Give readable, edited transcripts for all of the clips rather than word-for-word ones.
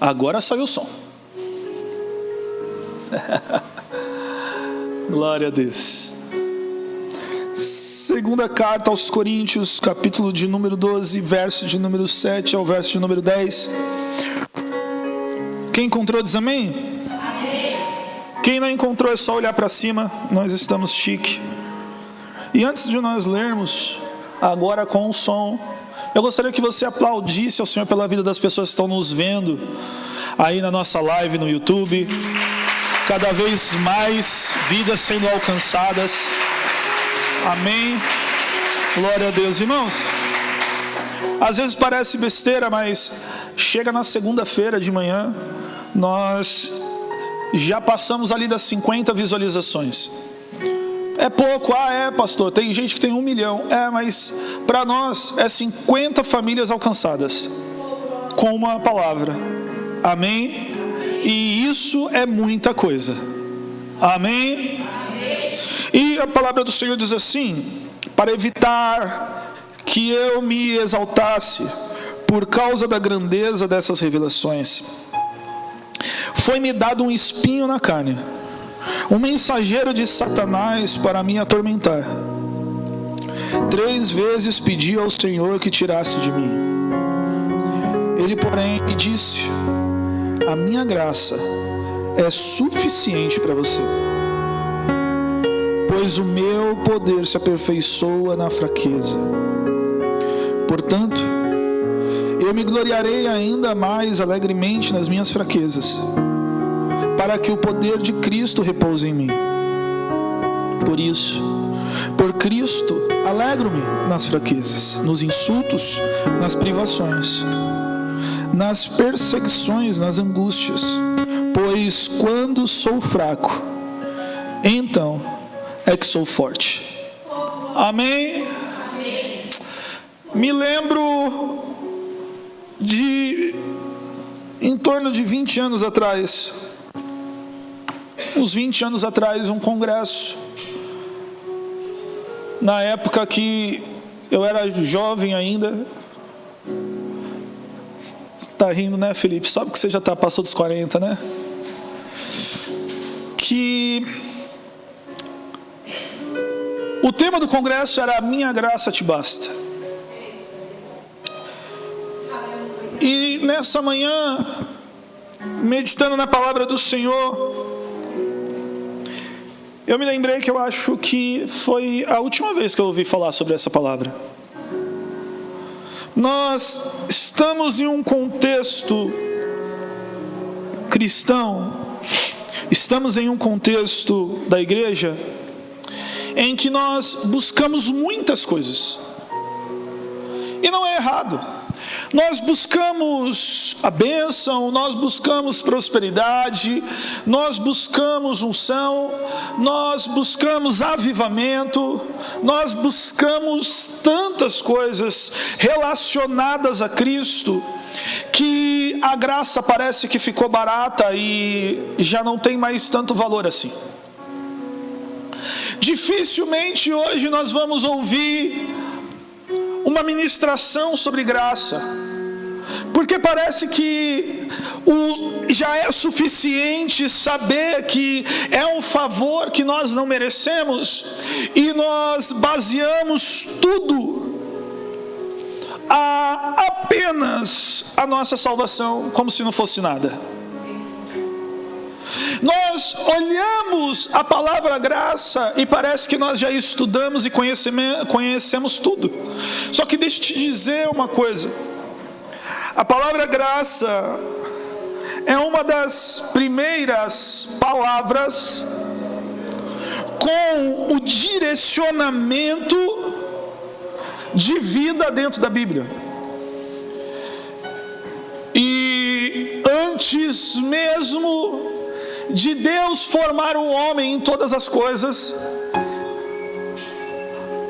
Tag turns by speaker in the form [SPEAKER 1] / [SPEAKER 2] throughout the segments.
[SPEAKER 1] Agora saiu o som. Glória a Deus. Segunda carta aos Coríntios, capítulo de número 12, verso de número 7 ao verso de número 10. Quem encontrou diz amém? Amém. Quem não encontrou é só olhar para cima, nós estamos chique. E antes de nós lermos, agora com o som, eu gostaria que você aplaudisse ao Senhor pela vida das pessoas que estão nos vendo aí na nossa live no YouTube. Cada vez mais vidas sendo alcançadas. Amém. Glória a Deus. Irmãos, às vezes parece besteira, mas chega na segunda-feira de manhã, nós já passamos ali das 50 visualizações. É pouco, pastor, tem gente que tem 1 milhão. Mas para nós é 50 famílias alcançadas com uma palavra. Amém? E isso é muita coisa. Amém? E a palavra do Senhor diz assim: para evitar que eu me exaltasse por causa da grandeza dessas revelações, foi-me dado um espinho na carne, um mensageiro de Satanás para me atormentar. 3 vezes pedi ao Senhor que tirasse de mim. Ele, porém, me disse: a minha graça é suficiente para você, pois o meu poder se aperfeiçoa na fraqueza. Portanto, eu me gloriarei ainda mais alegremente nas minhas fraquezas, para que o poder de Cristo repouse em mim. Por isso, por Cristo, alegro-me nas fraquezas, nos insultos, nas privações, nas perseguições, nas angústias, pois quando sou fraco, então é que sou forte. Amém? Me lembro de, em torno de 20 anos atrás, uns 20 anos atrás, um congresso. Na época que eu era jovem ainda. Você está rindo, né, Felipe? Só porque você já passou dos 40, né? Que o tema do congresso era: a minha graça te basta. E nessa manhã, meditando na palavra do Senhor, eu me lembrei que eu acho que foi a última vez que eu ouvi falar sobre essa palavra. Nós estamos em um contexto cristão, estamos em um contexto da igreja, em que nós buscamos muitas coisas. E não é errado. Nós buscamos a bênção, nós buscamos prosperidade, nós buscamos unção, nós buscamos avivamento, nós buscamos tantas coisas relacionadas a Cristo, que a graça parece que ficou barata e já não tem mais tanto valor assim. Dificilmente hoje nós vamos ouvir uma ministração sobre graça, porque parece que já é suficiente saber que é um favor que nós não merecemos, e nós baseamos tudo apenas a nossa salvação, como se não fosse nada. Nós olhamos a palavra graça e parece que nós já estudamos e conhecemos tudo. Só que deixa eu te dizer uma coisa: a palavra graça é uma das primeiras palavras com o direcionamento de vida dentro da Bíblia. E antes mesmo de Deus formar o homem em todas as coisas,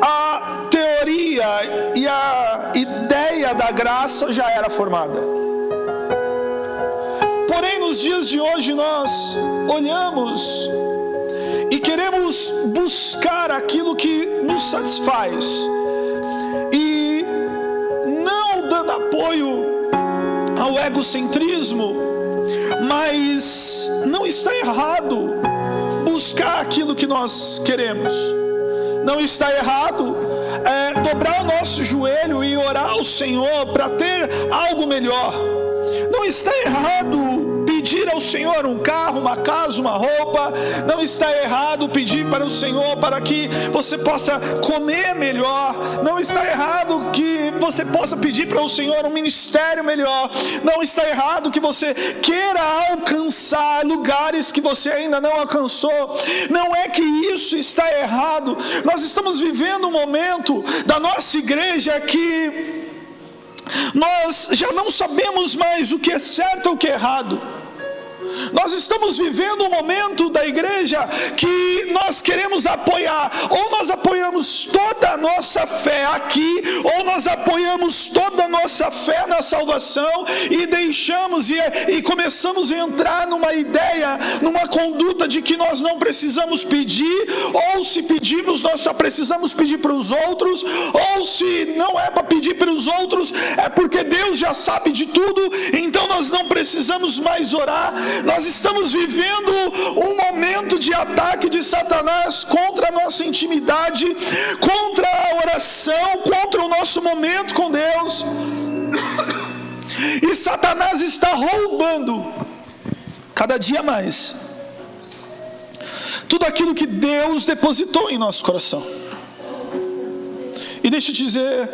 [SPEAKER 1] a teoria e a ideia da graça já era formada. Porém, nos dias de hoje nós olhamos e queremos buscar aquilo que nos satisfaz, e não dando apoio ao egocentrismo, Mas não está errado buscar aquilo que nós queremos. Não está errado dobrar o nosso joelho e orar ao Senhor para ter algo melhor. Não está errado pedir ao Senhor um carro, uma casa, uma roupa. Não está errado pedir para o Senhor para que você possa comer melhor. Não está errado que você possa pedir para o Senhor um ministério melhor. Não está errado que você queira alcançar lugares que você ainda não alcançou. Não é que isso está errado. Nós estamos vivendo um momento da nossa igreja que nós já não sabemos mais o que é certo ou o que é errado. Nós estamos vivendo um momento da igreja que nós queremos apoiar, ou nós apoiamos toda a nossa fé aqui, ou nós apoiamos toda a nossa fé na salvação e deixamos e começamos a entrar numa ideia, numa conduta de que nós não precisamos pedir, ou se pedirmos nós só precisamos pedir para os outros, ou se não é para pedir para os outros é porque Deus já sabe de tudo, então nós não precisamos mais orar. Nós estamos vivendo um momento de ataque de Satanás contra a nossa intimidade, contra a oração, contra o nosso momento com Deus. E Satanás está roubando cada dia mais tudo aquilo que Deus depositou em nosso coração. E deixa eu te dizer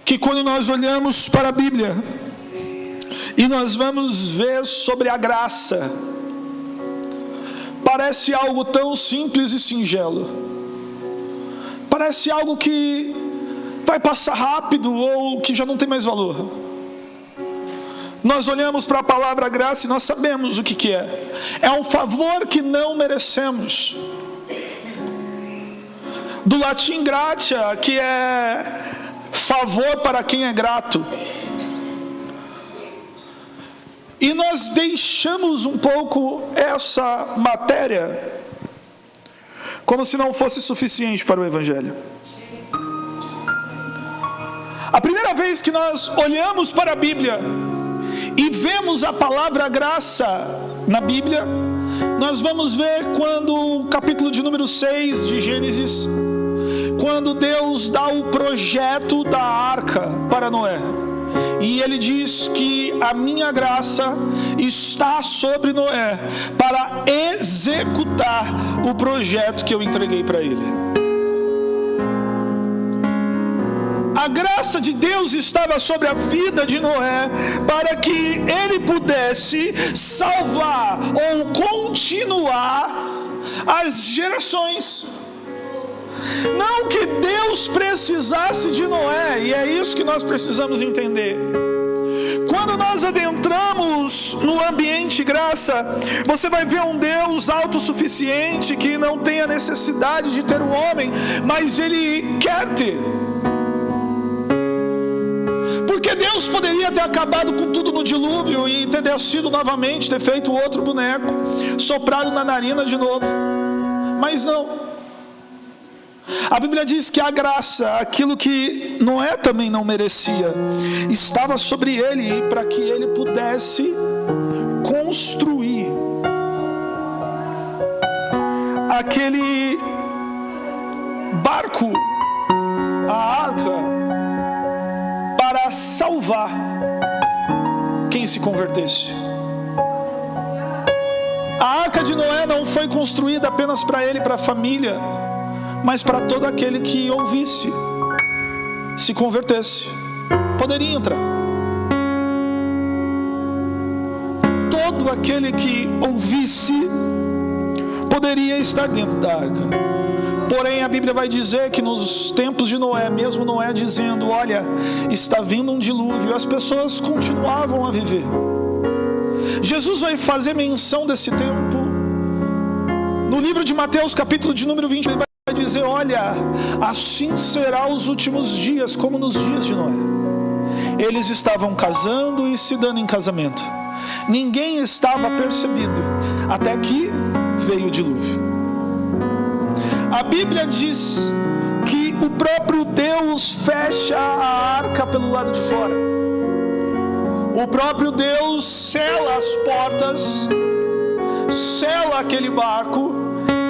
[SPEAKER 1] que quando nós olhamos para a Bíblia e nós vamos ver sobre a graça, parece algo tão simples e singelo, parece algo que vai passar rápido ou que já não tem mais valor. Nós olhamos para a palavra graça e nós sabemos o que é. É um favor que não merecemos. Do latim gratia, que é favor para quem é grato. E nós deixamos um pouco essa matéria como se não fosse suficiente para o Evangelho. A primeira vez que nós olhamos para a Bíblia e vemos a palavra graça na Bíblia, nós vamos ver quando o capítulo de número 6 de Gênesis, quando Deus dá o projeto da arca para Noé. E ele diz que a minha graça está sobre Noé para executar o projeto que eu entreguei para ele. A graça de Deus estava sobre a vida de Noé para que ele pudesse salvar ou continuar as gerações. Não que Deus precisasse de Noé, e é isso que nós precisamos entender. Quando nós adentramos no ambiente graça, você vai ver um Deus autossuficiente que não tem a necessidade de ter um homem, mas Ele quer ter. Porque Deus poderia ter acabado com tudo no dilúvio e ter descido novamente, ter feito outro boneco, soprado na narina de novo, mas não. A Bíblia diz que a graça, aquilo que Noé também não merecia, estava sobre ele para que ele pudesse construir aquele barco, a arca, para salvar quem se convertesse. A arca de Noé não foi construída apenas para ele e para a família, mas para todo aquele que ouvisse, se convertesse, poderia entrar. Todo aquele que ouvisse poderia estar dentro da arca. Porém, a Bíblia vai dizer que nos tempos de Noé, mesmo Noé dizendo, olha, está vindo um dilúvio, as pessoas continuavam a viver. Jesus vai fazer menção desse tempo no livro de Mateus, capítulo de número 20, ele vai dizer, olha, assim será os últimos dias, como nos dias de Noé. Eles estavam casando e se dando em casamento. Ninguém estava percebido, até que veio o dilúvio. A Bíblia diz que o próprio Deus fecha a arca pelo lado de fora. o próprio Deus sela as portas, sela aquele barco,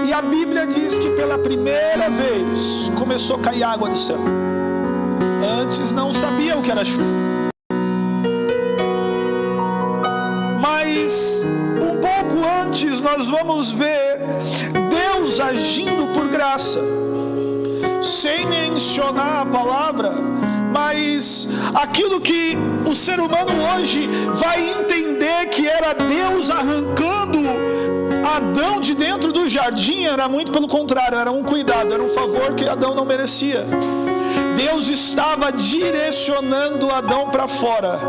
[SPEAKER 1] e a Bíblia diz que pela primeira vez começou a cair água do céu. Antes não sabia o que era chuva, mas um pouco antes nós vamos ver Deus agindo por graça, sem mencionar a palavra, mas aquilo que o ser humano hoje vai entender que era Deus arrancando Adão de dentro do jardim, era muito pelo contrário, era um cuidado, era um favor que Adão não merecia. Deus estava direcionando Adão para fora,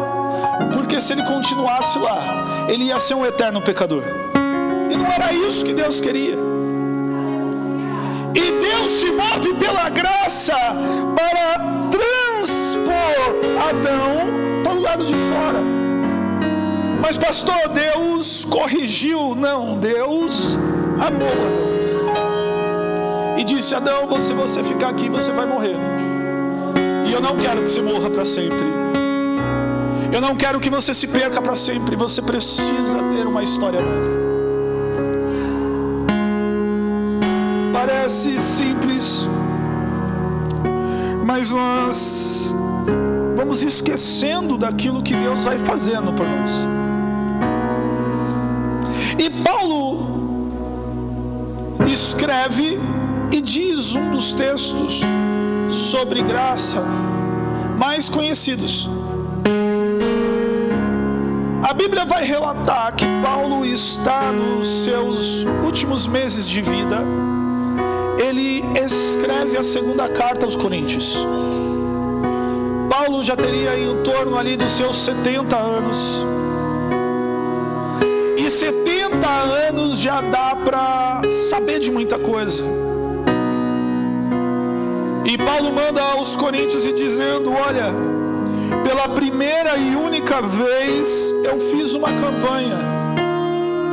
[SPEAKER 1] porque se ele continuasse lá, ele ia ser um eterno pecador, e não era isso que Deus queria. E Deus se move pela graça para transpor Adão para o lado de fora. Mas pastor, Deus corrigiu? Não, Deus amou Adão e disse: Adão, você ficar aqui, você vai morrer, e eu não quero que você morra para sempre, eu não quero que você se perca para sempre, você precisa ter uma história nova. Parece simples, mas nós vamos esquecendo daquilo que Deus vai fazendo por nós. E Paulo escreve e diz um dos textos sobre graça mais conhecidos. A Bíblia vai relatar que Paulo está nos seus últimos meses de vida. Ele escreve a segunda carta aos Coríntios. Paulo já teria em torno ali dos seus 70 anos. E 70 anos já dá para saber de muita coisa. E Paulo manda aos Coríntios e dizendo: olha, pela primeira e única vez eu fiz uma campanha.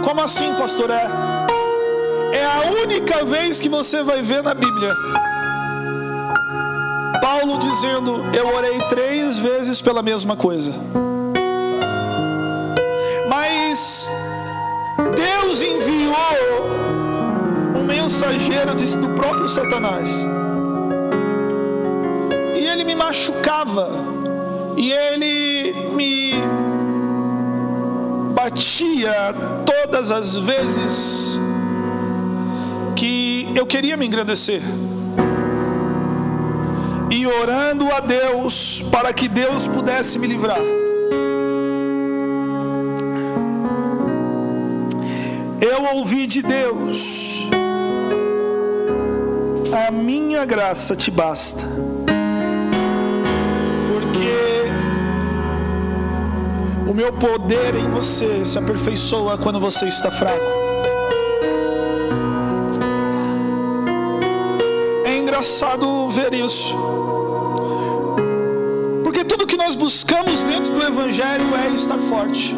[SPEAKER 1] Como assim, pastor? É a única vez que você vai ver na Bíblia Paulo dizendo: eu orei 3 vezes pela mesma coisa. Mas Deus enviou um mensageiro do próprio Satanás, e ele me machucava, e ele me batia todas as vezes que eu queria me engrandecer, e orando a Deus para que Deus pudesse me livrar. Eu ouvi de Deus: a minha graça te basta, porque o meu poder em você se aperfeiçoa quando você está fraco. É engraçado ver isso, porque tudo que nós buscamos dentro do Evangelho é estar forte.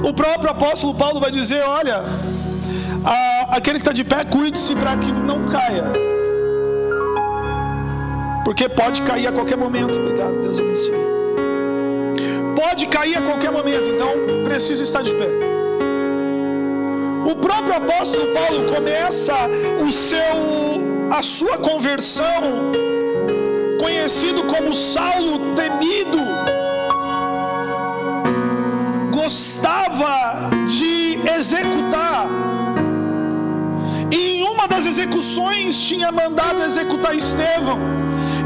[SPEAKER 1] O próprio apóstolo Paulo vai dizer: olha, aquele que está de pé, cuide-se para que não caia, porque pode cair a qualquer momento. Obrigado, Deus abençoe. Pode cair a qualquer momento, então precisa estar de pé. O próprio apóstolo Paulo começa a sua conversão, conhecido como Saulo temido, gostava de executar, e em uma das execuções tinha mandado executar Estevão.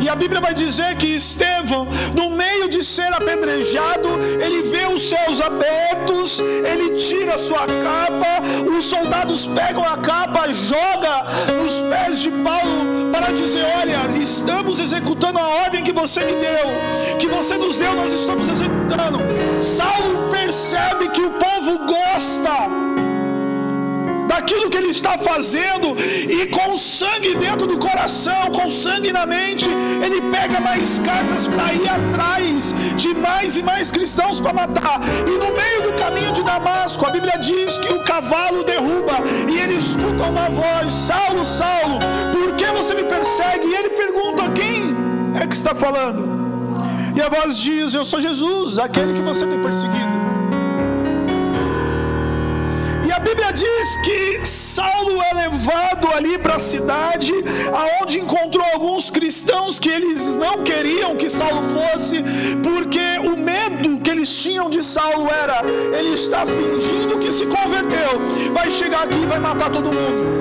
[SPEAKER 1] E a Bíblia vai dizer que Estevão, no meio de ser apedrejado, ele vê os céus abertos, ele tira a sua capa, os soldados pegam a capa, joga nos pés de Paulo para dizer: olha, estamos executando a ordem que você me deu, que você nos deu, nós estamos executando. Saulo percebe que o povo gosta daquilo que ele está fazendo, e com sangue dentro do coração, com sangue na mente, ele pega mais cartas para ir atrás de mais e mais cristãos para matar. E no meio do caminho de Damasco, a Bíblia diz que o cavalo derruba, e ele escuta uma voz: Saulo, Saulo, por que você me persegue? E ele pergunta: quem é que está falando? E a voz diz: eu sou Jesus, aquele que você tem perseguido. E a Bíblia diz que Saulo é levado ali para a cidade, aonde encontrou alguns cristãos que eles não queriam que Saulo fosse, porque o medo que eles tinham de Saulo era: ele está fingindo que se converteu, vai chegar aqui e vai matar todo mundo.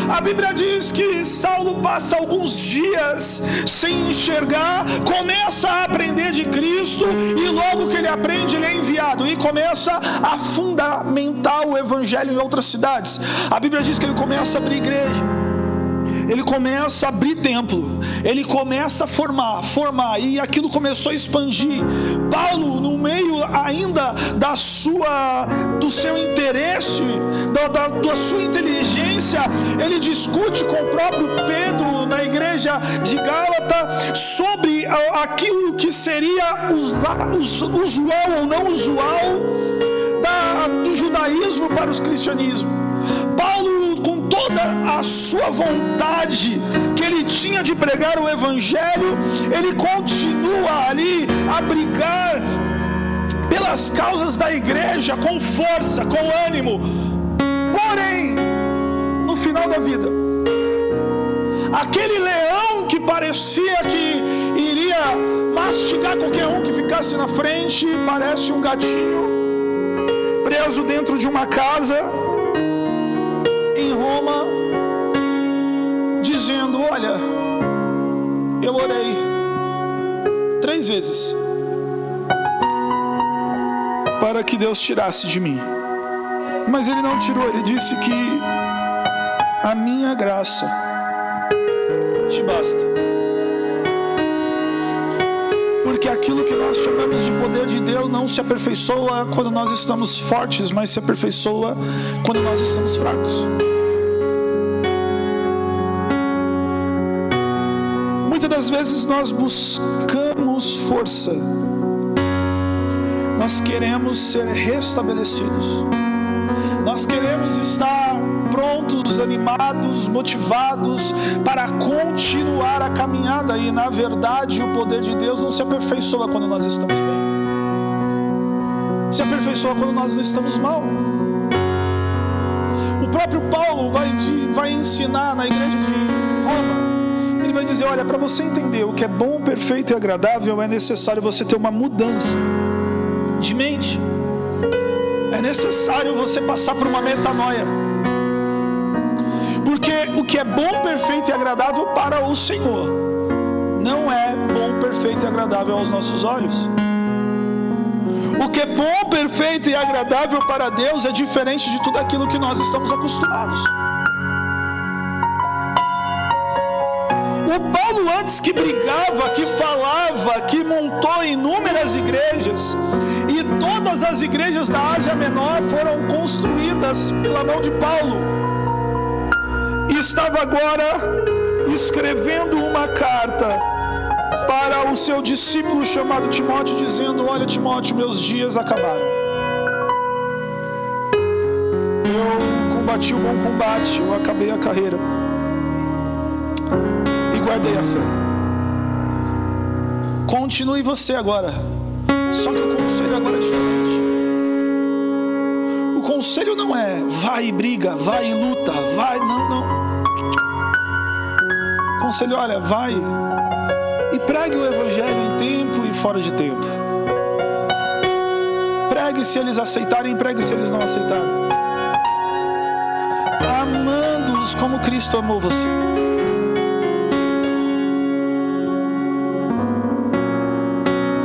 [SPEAKER 1] A Bíblia diz que Saulo passa alguns dias sem enxergar, começa a aprender de Cristo, e logo que ele aprende, ele é enviado e começa a fundamentar o evangelho em outras cidades. A Bíblia diz que ele começa a abrir igreja, ele começa a abrir templo, ele começa a formar, e aquilo começou a expandir. Paulo, no meio ainda do seu interesse, da sua inteligência, ele discute com o próprio Pedro na igreja de Gálatas sobre aquilo que seria usual ou não usual do judaísmo para os cristianismos. Paulo, com toda a sua vontade que ele tinha de pregar o evangelho, ele continua ali a brigar pelas causas da igreja com força, com ânimo. Porém, no final da vida, aquele leão que parecia que iria mastigar qualquer um que ficasse na frente, parece um gatinho preso dentro de uma casa em Roma, dizendo: olha, eu orei 3 vezes para que Deus tirasse de mim, mas Ele não tirou. Ele disse que a minha graça te basta, porque aquilo que nós chamamos de poder de Deus não se aperfeiçoa quando nós estamos fortes, mas se aperfeiçoa quando nós estamos fracos. Muitas das vezes nós buscamos força, nós queremos ser restabelecidos, nós queremos estar prontos, animados, motivados para continuar a caminhada, e na verdade o poder de Deus não se aperfeiçoa quando nós estamos bem, se aperfeiçoa quando nós estamos mal. O próprio Paulo vai ensinar na igreja de Roma. Ele vai dizer: olha, para você entender o que é bom, perfeito e agradável, é necessário você ter uma mudança de mente, é necessário você passar por uma metanoia, porque o que é bom, perfeito e agradável para o Senhor não é bom, perfeito e agradável aos nossos olhos. O que é bom, perfeito e agradável para Deus é diferente de tudo aquilo que nós estamos acostumados. O Paulo, antes que brigava, que falava, que montou inúmeras igrejas, e todas as igrejas da Ásia Menor foram construídas pela mão de Paulo, e estava agora escrevendo uma carta para o seu discípulo chamado Timóteo, dizendo: olha, Timóteo, meus dias acabaram, eu combati o bom combate, eu acabei a carreira e guardei a fé. Continue você agora, só que o conselho agora é diferente. O conselho não é vai e briga, vai e luta, vai, não. O conselho, olha, vai e pregue o evangelho em tempo e fora de tempo. Pregue se eles aceitarem, pregue se eles não aceitarem, amando-os como Cristo amou você.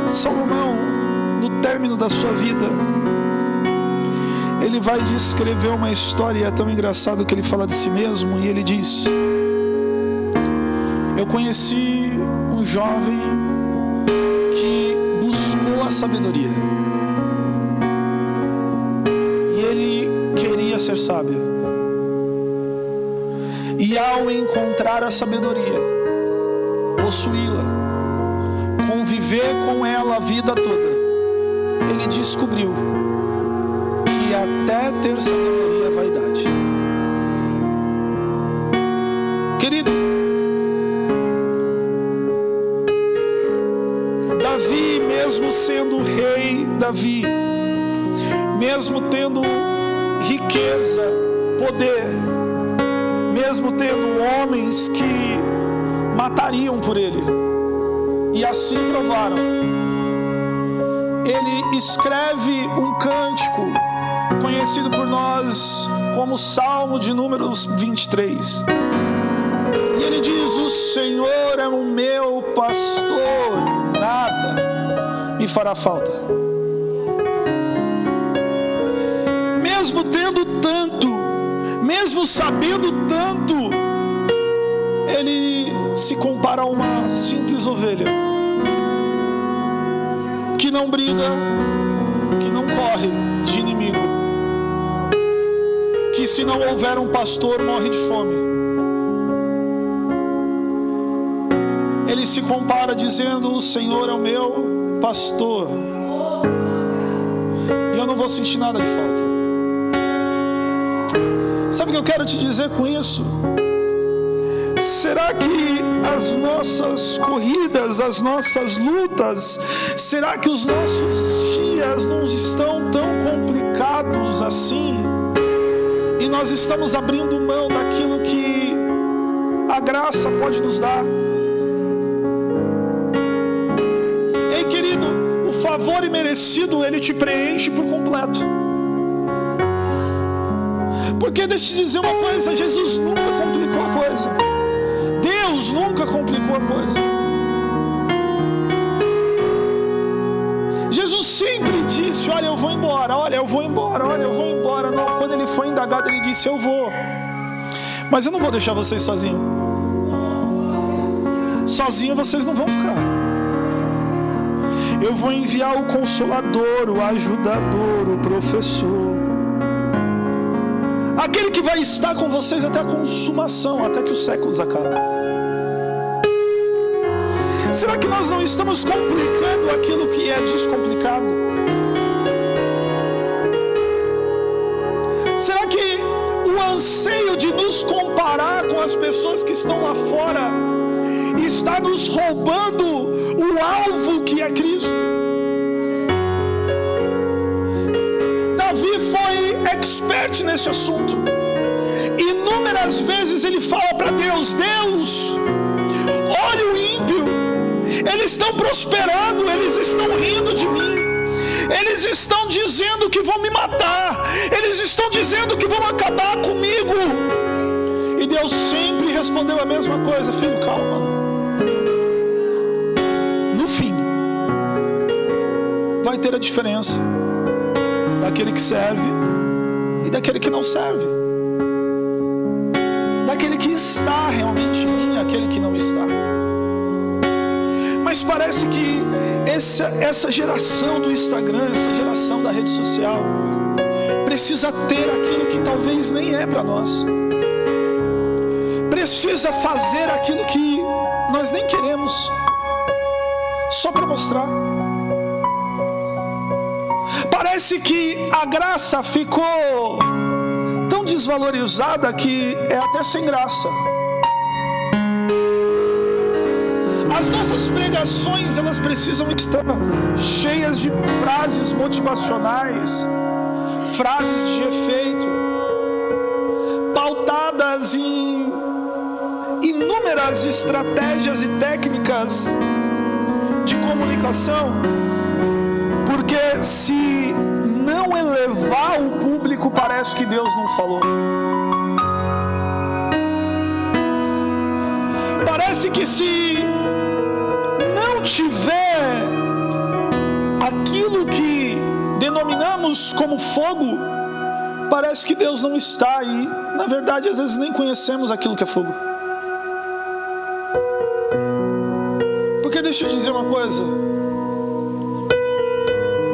[SPEAKER 1] Salomão, no término da sua vida, ele vai descrever uma história tão engraçada que ele fala de si mesmo, e ele diz: eu conheci um jovem que buscou a sabedoria, e ele queria ser sábio, e ao encontrar a sabedoria, possuí-la, conviver com ela a vida toda, ele descobriu que até ter sabedoria é vaidade. Querido, Davi, mesmo sendo rei Davi, mesmo tendo riqueza, poder, mesmo tendo homens que matariam por ele, e assim provaram, ele escreve um cântico conhecido por nós como Salmo de números 23. E ele diz: o Senhor é o meu pastor, e nada me fará falta. Mesmo tendo tanto, mesmo sabendo tanto, ele se compara a uma simples ovelha que não briga, que não corre de inimigo, que se não houver um pastor morre de fome. Ele se compara dizendo: o Senhor é o meu pastor e eu não vou sentir nada de falta. Sabe o que eu quero te dizer com isso? Será que as nossas corridas, as nossas lutas, será que os nossos dias não estão tão complicados assim? E nós estamos abrindo mão daquilo que a graça pode nos dar? Ei, querido, o favor imerecido, ele te preenche por completo. Porque deixa eu te dizer uma coisa: Jesus nunca complicou a coisa. Deus nunca complicou a coisa. Jesus sempre disse: olha, eu vou embora, olha, eu vou embora, olha, eu vou embora. Não, quando ele foi indagado, ele disse: eu vou, mas eu não vou deixar vocês sozinhos. Sozinhos vocês não vão ficar. Eu vou enviar o Consolador, o Ajudador, o Professor, aquele que vai estar com vocês até a consumação, até que os séculos acabem. Será que nós não estamos complicando aquilo que é descomplicado? Será que o anseio de nos comparar com as pessoas que estão lá fora está nos roubando o alvo que é Cristo? Davi foi expert nesse assunto. Inúmeras vezes ele fala para Deus: Deus, olha o ímpio, eles estão prosperando, eles estão rindo de mim, eles estão dizendo que vão me matar, eles estão dizendo que vão acabar comigo. E Deus sempre respondeu a mesma coisa: filho, calma. No fim, vai ter a diferença daquele que serve e daquele que não serve, daquele que está realmente em mim e aquele que não está. Mas parece que essa geração do Instagram, essa geração da rede social, precisa ter aquilo que talvez nem é para nós, precisa fazer aquilo que nós nem queremos, só para mostrar. Parece que a graça ficou tão desvalorizada que é até sem graça. As nossas pregações, elas precisam estar cheias de frases motivacionais, frases de efeito, pautadas em inúmeras estratégias e técnicas de comunicação, porque se não elevar o público, parece que Deus não falou. Parece que se não tiver aquilo que denominamos como fogo, parece que Deus não está aí. Na verdade, às vezes nem conhecemos aquilo que é fogo. Porque deixa eu dizer uma coisa: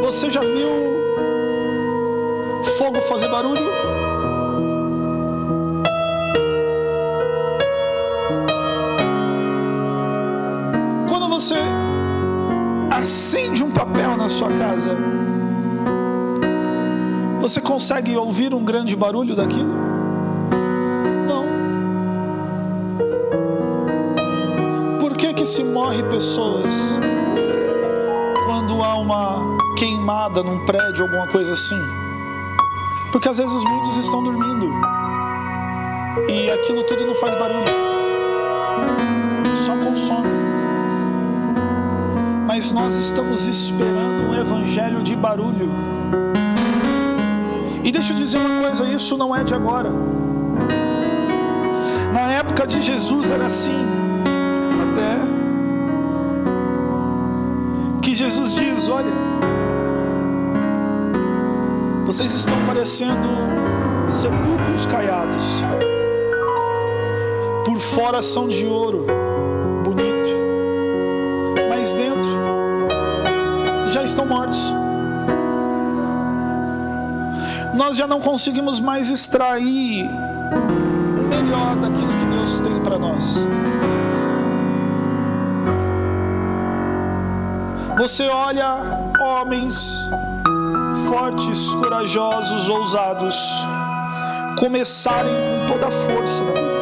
[SPEAKER 1] você já viu fogo fazer barulho? Quando você acende um papel na sua casa, você consegue ouvir um grande barulho daquilo? Não. Por que se morre pessoas queimada num prédio, alguma coisa assim. Porque às vezes muitos estão dormindo e aquilo tudo não faz barulho, só consome. Mas nós estamos esperando um evangelho de barulho. E deixa eu dizer uma coisa, isso não é de agora. Na época de Jesus era assim, até que Jesus diz: olha, vocês estão parecendo sepulcros caiados, por fora são de ouro, bonito, mas dentro já estão mortos. Nós já não conseguimos mais extrair o melhor daquilo que Deus tem para nós. Você olha homens fortes, corajosos, ousados começarem com toda a força da vida,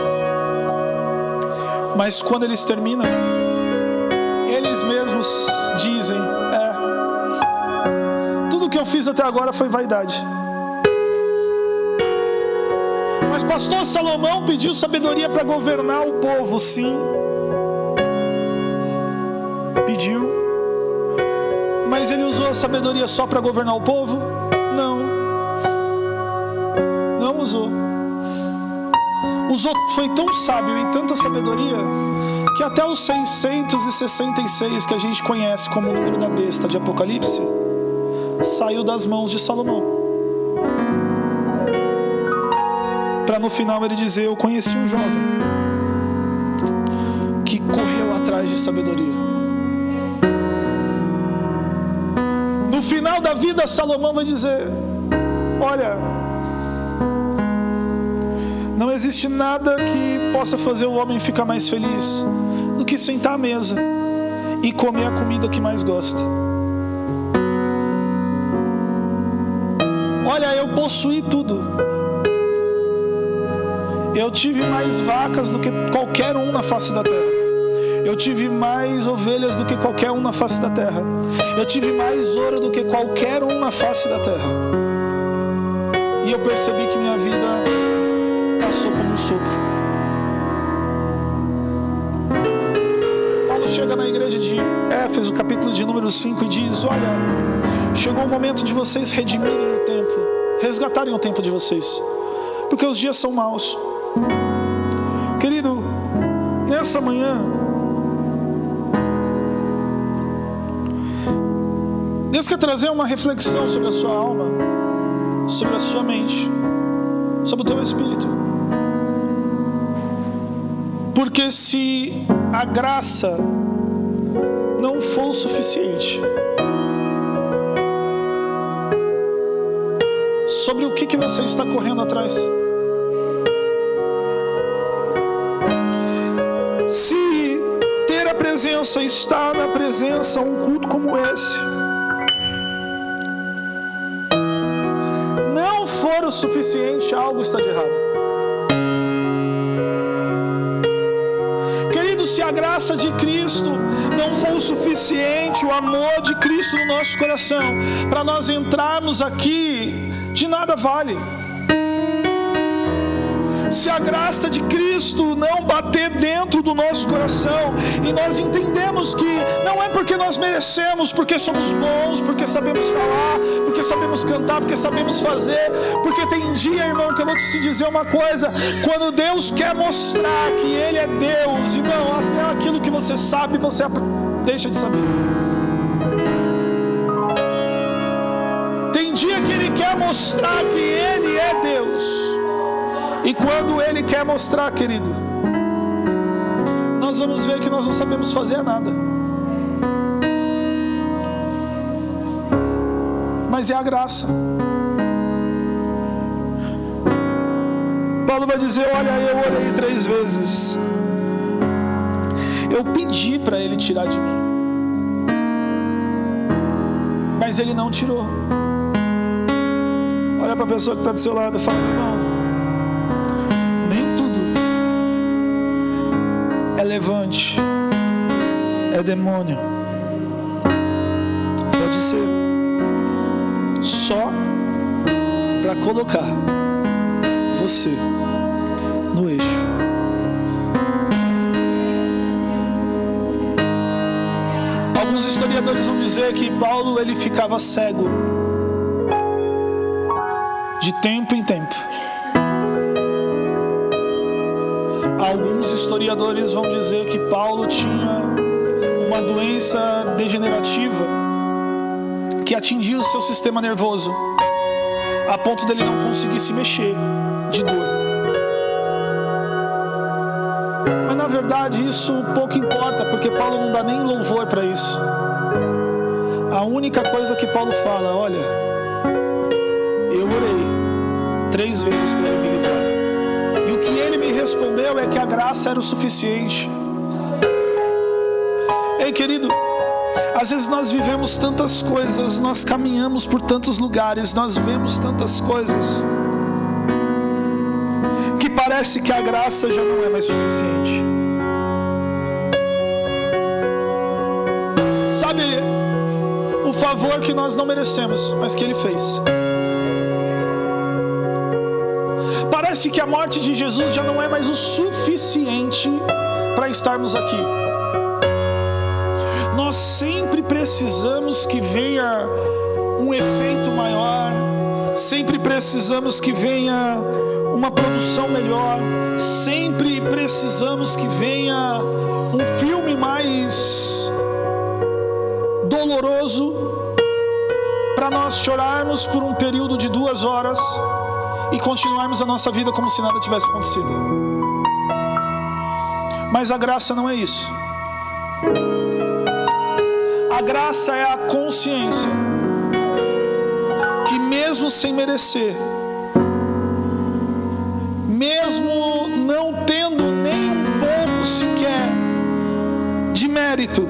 [SPEAKER 1] mas quando eles terminam, eles mesmos dizem: tudo que eu fiz até agora foi vaidade. Mas pastor, Salomão pediu sabedoria para governar o povo. Sim, pediu. Mas ele usou a sabedoria só para governar o povo? Não, não usou. Foi tão sábio e tanta sabedoria que até os 666 que a gente conhece como o número da besta de Apocalipse saiu das mãos de Salomão, para no final ele dizer: eu conheci um jovem que correu atrás de sabedoria. No final da vida, Salomão vai dizer: olha, não existe nada que possa fazer o homem ficar mais feliz do que sentar à mesa e comer a comida que mais gosta. Olha, eu possuí tudo. Eu tive mais vacas do que qualquer um na face da terra. Eu tive mais ovelhas do que qualquer um na face da terra. Eu tive mais ouro do que qualquer um na face da terra. E eu percebi que minha vida passou como um sopro. Paulo chega na igreja de Éfeso, capítulo de número 5, e diz: olha, chegou o momento de vocês redimirem o tempo, resgatarem o tempo de vocês, porque os dias são maus. Querido, nessa manhã, Deus quer trazer uma reflexão sobre a sua alma, sobre a sua mente, sobre o teu espírito. Porque se a graça não for o suficiente, sobre o que você está correndo atrás? Se ter a presença, estar na presença, um culto como esse, não for o suficiente, algo está de errado. Querido, se a graça de Cristo não for o suficiente, o amor de Cristo no nosso coração, para nós entrarmos aqui, de nada vale. Se a graça de Cristo não bater dentro do nosso coração e nós entendemos que não é porque nós merecemos, porque somos bons, porque sabemos falar, porque sabemos cantar, porque sabemos fazer, porque tem dia, irmão, que eu vou te dizer uma coisa: quando Deus quer mostrar que Ele é Deus, irmão, até aquilo que você sabe, você deixa de saber. Tem dia que Ele quer mostrar que Ele é Deus. E quando Ele quer mostrar, querido, nós vamos ver que nós não sabemos fazer nada. Mas é a graça. Paulo vai dizer: olha, eu orei 3 vezes. Eu pedi para Ele tirar de mim, mas Ele não tirou. Olha para a pessoa que está do seu lado e fala: irmão, é levante, é demônio. Pode ser. só para colocar você no eixo. Alguns historiadores vão dizer que Paulo ele ficava cego de tempo em tempo. Alguns historiadores vão dizer que Paulo tinha uma doença degenerativa que atingia o seu sistema nervoso, a ponto dele não conseguir se mexer de dor. Mas na verdade isso pouco importa, porque Paulo não dá nem louvor para isso. A única coisa que Paulo fala: olha, eu orei 3 vezes para ele me livrar, e o que ele me respondeu é que a graça era o suficiente. Ei, querido, às vezes nós vivemos tantas coisas, nós caminhamos por tantos lugares, nós vemos tantas coisas, que parece que a graça já não é mais suficiente. Sabe, o favor que nós não merecemos, mas que Ele fez. Parece que a morte de Jesus já não é mais o suficiente para estarmos aqui. Nós sempre precisamos que venha um efeito maior, sempre precisamos que venha uma produção melhor, sempre precisamos que venha um filme mais doloroso para nós chorarmos por um período de 2 horas e continuarmos a nossa vida como se nada tivesse acontecido. Mas a graça não é isso. A graça é a consciência que mesmo sem merecer, mesmo não tendo nem um pouco sequer de mérito,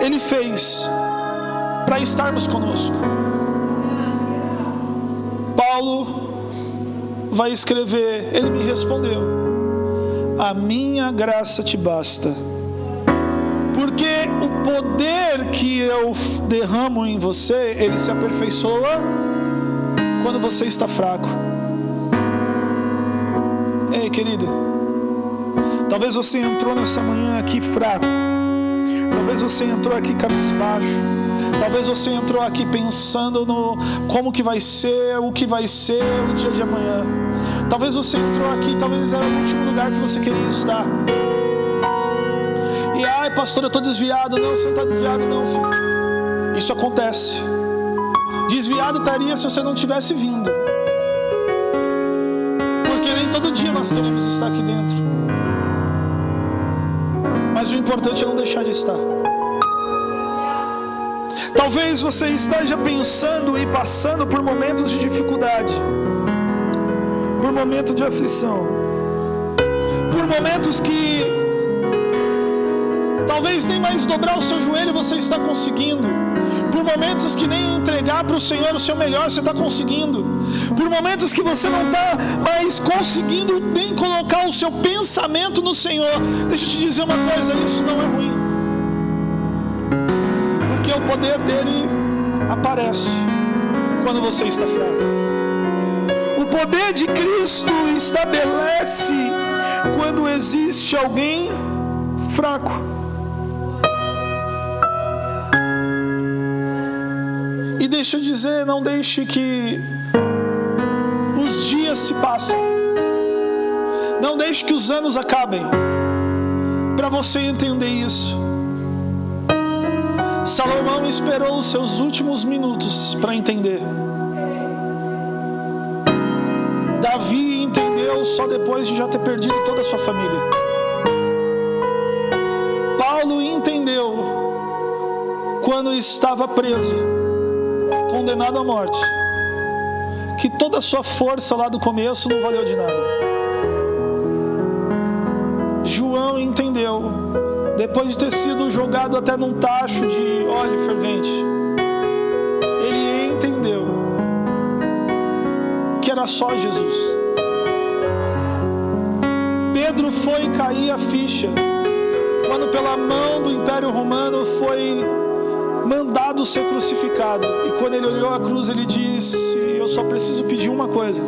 [SPEAKER 1] Ele fez para estarmos conosco. Paulo vai escrever, ele me respondeu: a minha graça te basta, porque o poder que eu derramo em você, ele se aperfeiçoa quando você está fraco. Ei, querido, talvez você entrou nessa manhã aqui fraco, talvez você entrou aqui cabisbaixo, talvez você entrou aqui pensando no como que vai ser, o que vai ser o dia de amanhã. Talvez você entrou aqui, talvez era o último lugar que você queria estar. E ai, pastor, eu estou desviado. Não, você não está desviado não, filho. Isso acontece. Desviado estaria se você não tivesse vindo, porque nem todo dia nós queremos estar aqui dentro. Mas o importante é não deixar de estar. Talvez você esteja pensando e passando por momentos de dificuldade, por momentos de aflição, por momentos que talvez nem mais dobrar o seu joelho você está conseguindo, por momentos que nem entregar para o Senhor o seu melhor você está conseguindo, por momentos que você não está mais conseguindo nem colocar o seu pensamento no Senhor. Deixa eu te dizer uma coisa, isso não é ruim, porque o poder dele aparece quando você está fraco. O poder de Cristo estabelece quando existe alguém fraco. E deixa eu dizer, não deixe que os dias se passem, não deixe que os anos acabem para você entender isso. Salomão esperou os seus últimos minutos para entender. Davi entendeu só depois de já ter perdido toda a sua família. Paulo entendeu quando estava preso, condenado à morte, que toda a sua força lá do começo não valeu de nada. João entendeu depois de ter sido jogado até num tacho de óleo fervente. Ele entendeu que era só Jesus. Pedro foi cair a ficha quando pela mão do Império Romano foi mandado vendo ser crucificado. E quando ele olhou a cruz, ele disse: eu só preciso pedir uma coisa.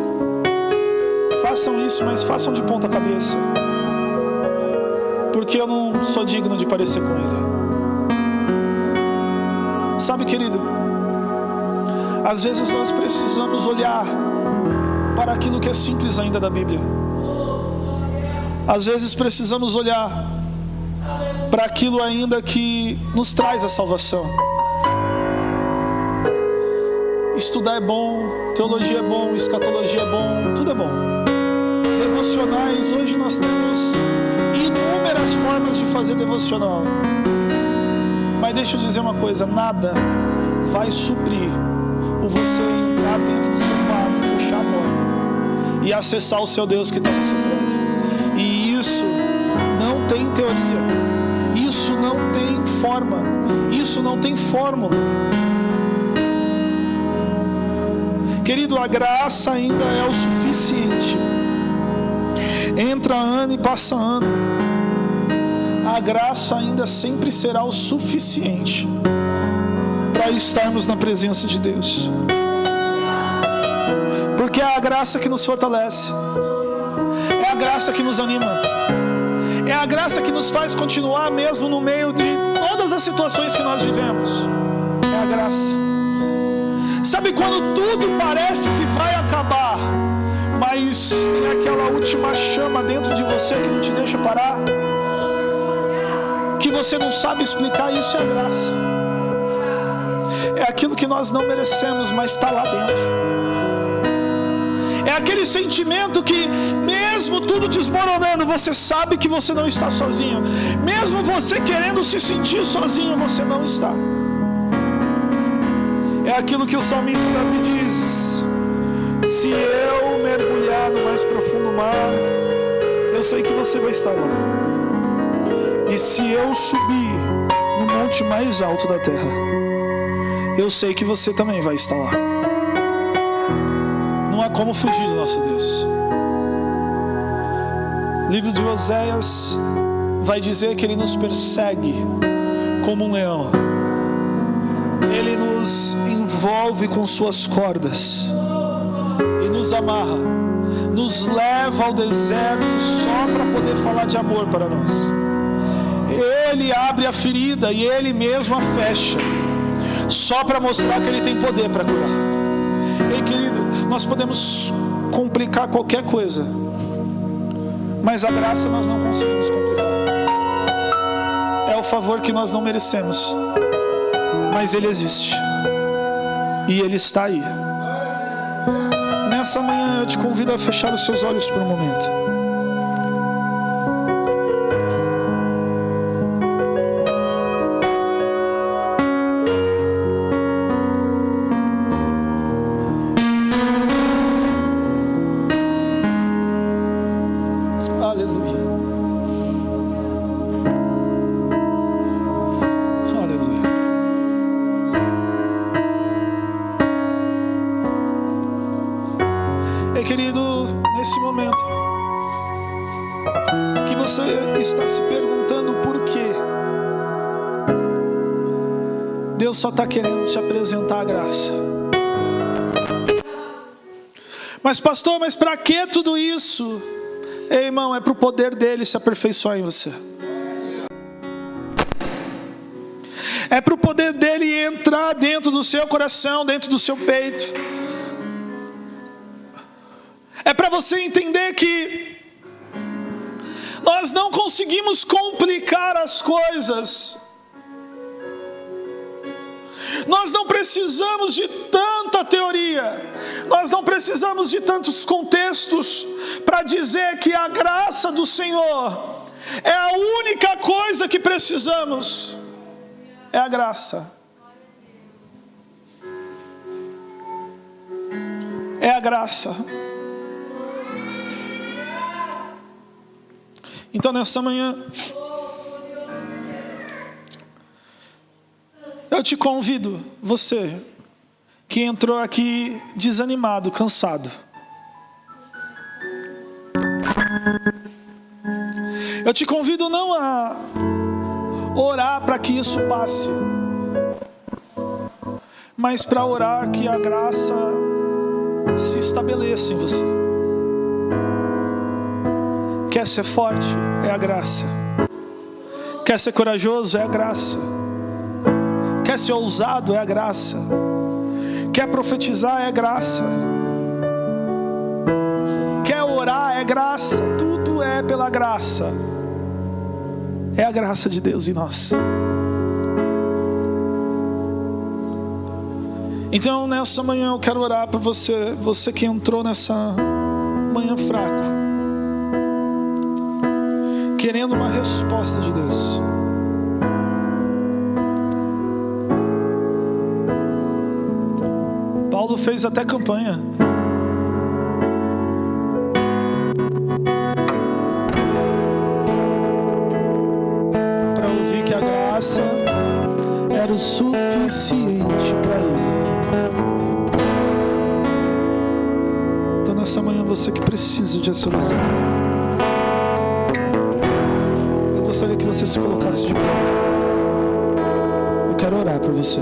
[SPEAKER 1] Façam isso, mas façam de ponta cabeça, porque eu não sou digno de parecer com ele. Sabe, querido, às vezes nós precisamos olhar para aquilo que é simples ainda da Bíblia. Às vezes precisamos olhar para aquilo ainda que nos traz a salvação. Estudar é bom, teologia é bom, escatologia é bom, tudo é bom. Devocionais, hoje nós temos inúmeras formas de fazer devocional. Mas deixa eu dizer uma coisa: nada vai suprir o você entrar dentro do seu quarto, fechar a porta e acessar o seu Deus que está no secreto. E isso não tem teoria, isso não tem forma, isso não tem fórmula. Querido, a graça ainda é o suficiente. Entra ano e passa ano, a graça ainda sempre será o suficiente para estarmos na presença de Deus. Porque é a graça que nos fortalece, é a graça que nos anima, é a graça que nos faz continuar mesmo no meio de todas as situações que nós vivemos. É a graça. Sabe quando tudo parece que vai acabar, mas tem aquela última chama dentro de você que não te deixa parar, que você não sabe explicar? Isso é a graça. É aquilo que nós não merecemos, mas está lá dentro. É aquele sentimento que, mesmo tudo desmoronando, você sabe que você não está sozinho. Mesmo você querendo se sentir sozinho, você não está. É aquilo que o salmista Davi diz: se eu mergulhar no mais profundo mar, eu sei que você vai estar lá. E se eu subir no monte mais alto da terra, eu sei que você também vai estar lá. Não há como fugir do nosso Deus. O livro de Oséias vai dizer que Ele nos persegue como um leão. Ele nos envolve com suas cordas e nos amarra, nos leva ao deserto só para poder falar de amor para nós. Ele abre a ferida e Ele mesmo a fecha, só para mostrar que Ele tem poder para curar. Ei, querido, nós podemos complicar qualquer coisa, mas a graça nós não conseguimos complicar. É o favor que nós não merecemos, mas Ele existe e Ele está aí. Nessa manhã eu te convido a fechar os seus olhos por um momento. Querido, nesse momento que você está se perguntando por quê, Deus só está querendo te apresentar a graça. Mas pastor, mas para que tudo isso? Ei, irmão, é para o poder dele se aperfeiçoar em você. É para o poder dele entrar dentro do seu coração, dentro do seu peito. É para você entender que nós não conseguimos complicar as coisas. Nós não precisamos de tanta teoria. Nós não precisamos de tantos contextos para dizer que a graça do Senhor é a única coisa que precisamos. É a graça. É a graça. Então nessa manhã eu te convido, você que entrou aqui desanimado, cansado, eu te convido não a orar para que isso passe, mas para orar que a graça se estabeleça em você. Quer ser forte? É a graça. Quer ser corajoso? É a graça. Quer ser ousado? É a graça. Quer profetizar? É a graça. Quer orar? É graça. Tudo é pela graça. É a graça de Deus em nós. Então nessa manhã eu quero orar por você. Você que entrou nessa manhã fraco, querendo uma resposta de Deus. Paulo fez até campanha. Para ouvir que a graça era o suficiente para ele. Então nessa manhã você que precisa de solução, eu gostaria que você se colocasse de pé. Eu quero orar por você.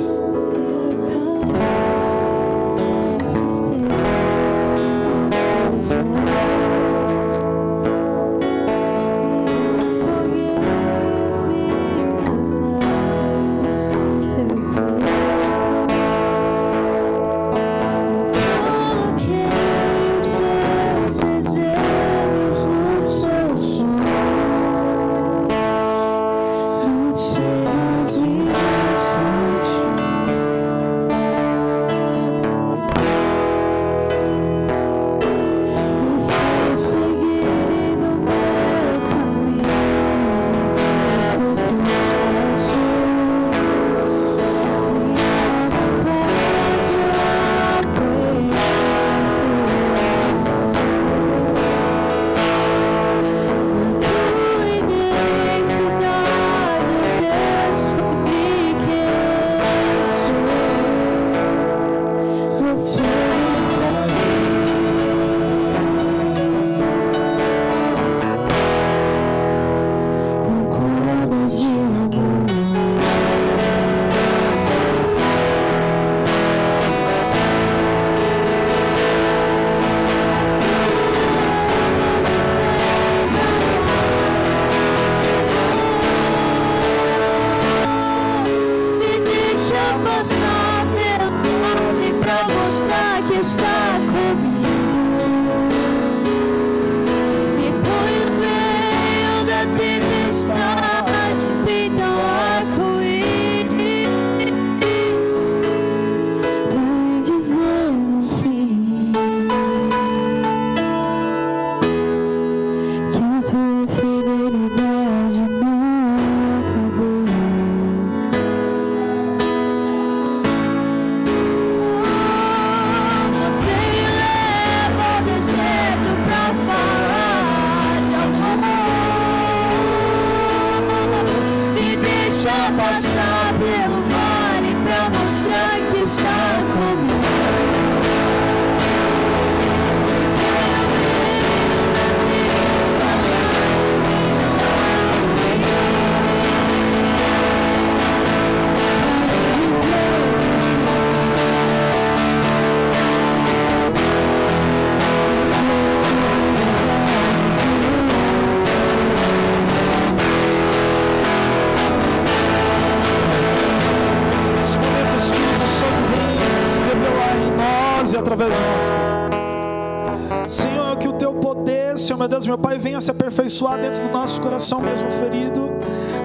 [SPEAKER 1] Através de nós, Senhor, que o teu poder, Senhor meu Deus, meu Pai, venha se aperfeiçoar dentro do nosso coração mesmo ferido,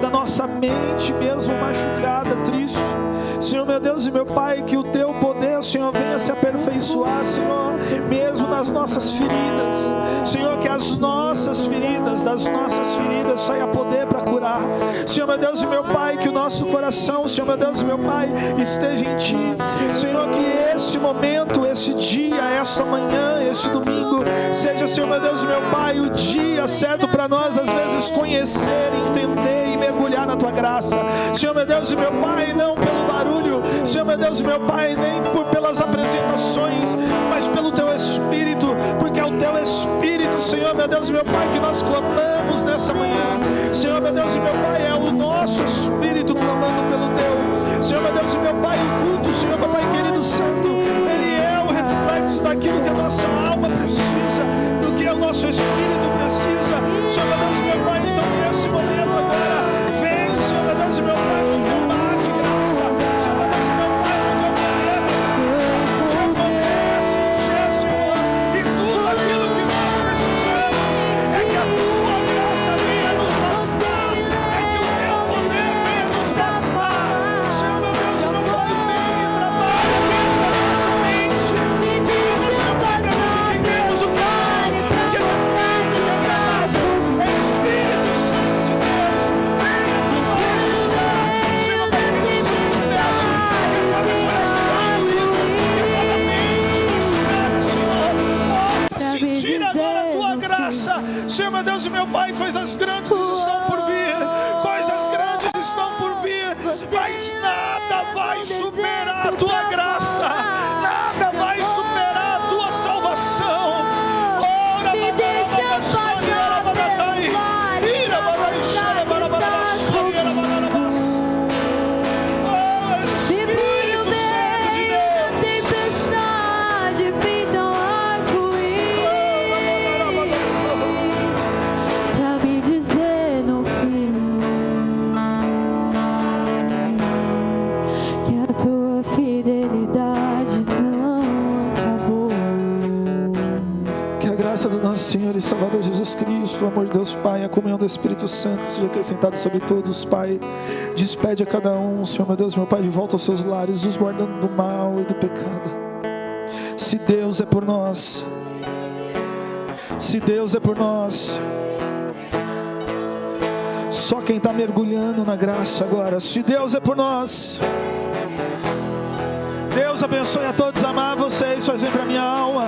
[SPEAKER 1] da nossa mente mesmo machucada, triste. Senhor meu Deus e meu Pai, que o teu poder, Senhor, venha se aperfeiçoar, Senhor, mesmo nas nossas feridas. Senhor, que as nossas feridas, das nossas feridas saia poder para curar. Senhor meu Deus e meu Pai, que o nosso coração, Senhor meu Deus e meu Pai, esteja em Ti. Senhor, que esse momento, esse dia, essa manhã, esse domingo, seja, Senhor meu Deus e meu Pai, o dia certo para nós, às vezes, conhecer, entender e mergulhar na Tua graça. Senhor meu Deus e meu Pai, não pelo barulho, Senhor meu Deus e meu Pai, nem pelas apresentações, mas pelo Teu Espírito, porque é o Teu Espírito, Senhor meu Deus e meu Pai, que nós clamamos nessa manhã. Senhor meu Deus e meu Pai, é o nosso Espírito clamando pelo Teu. Senhor meu Deus e meu Pai, o culto, Senhor meu Pai querido, daquilo que a nossa alma precisa, do que o nosso espírito precisa. Senhor meu Deus, meu Pai, então nesse momento agora, vem, Senhor meu Deus, meu Pai, com teu mar de graça. Senhor meu Deus, meu Pai, com teu poder de graça. Senhor, comece a encher, Senhor, e tudo aquilo que nós precisamos é que a tua graça venha nos bastar, é que o teu poder venha nos bastar. Senhor meu Deus, meu Pai, vem e trabalha dentro da nossa mente. Senhor Pai, para nós entendermos o que nós temos que agradável. Espírito Santo de Deus, venha do nosso lugar. Senhor Pai, eu te peço que cada coração doído, que cada mente machucada, Senhor, possa sentir agora a tua graça. Senhor meu Deus e meu Pai, coisas grandes estão por vir, coisas grandes estão por vir, mas nada vai superar a tua graça, nada vai superar a tua salvação. Ora,
[SPEAKER 2] Me deixa passar pelo mar e mostrar que estás comigo. E por no meio da tempestade pinta um arco-íris pra me dizer no fim que a tua fidelidade não acabou.
[SPEAKER 1] Que a graça do nosso Senhor e Salvador Jesus Cristo, o amor de Deus Pai, a comunhão do Espírito Santo seja acrescentado sobre todos, Pai. Despede a cada um, Senhor meu Deus, meu Pai, de volta aos seus lares, nos guardando do mal e do pecado. Se Deus é por nós, se Deus é por nós, só quem está mergulhando na graça agora. Se Deus é por nós, Deus abençoe a todos, amar vocês, faz bem para minha alma.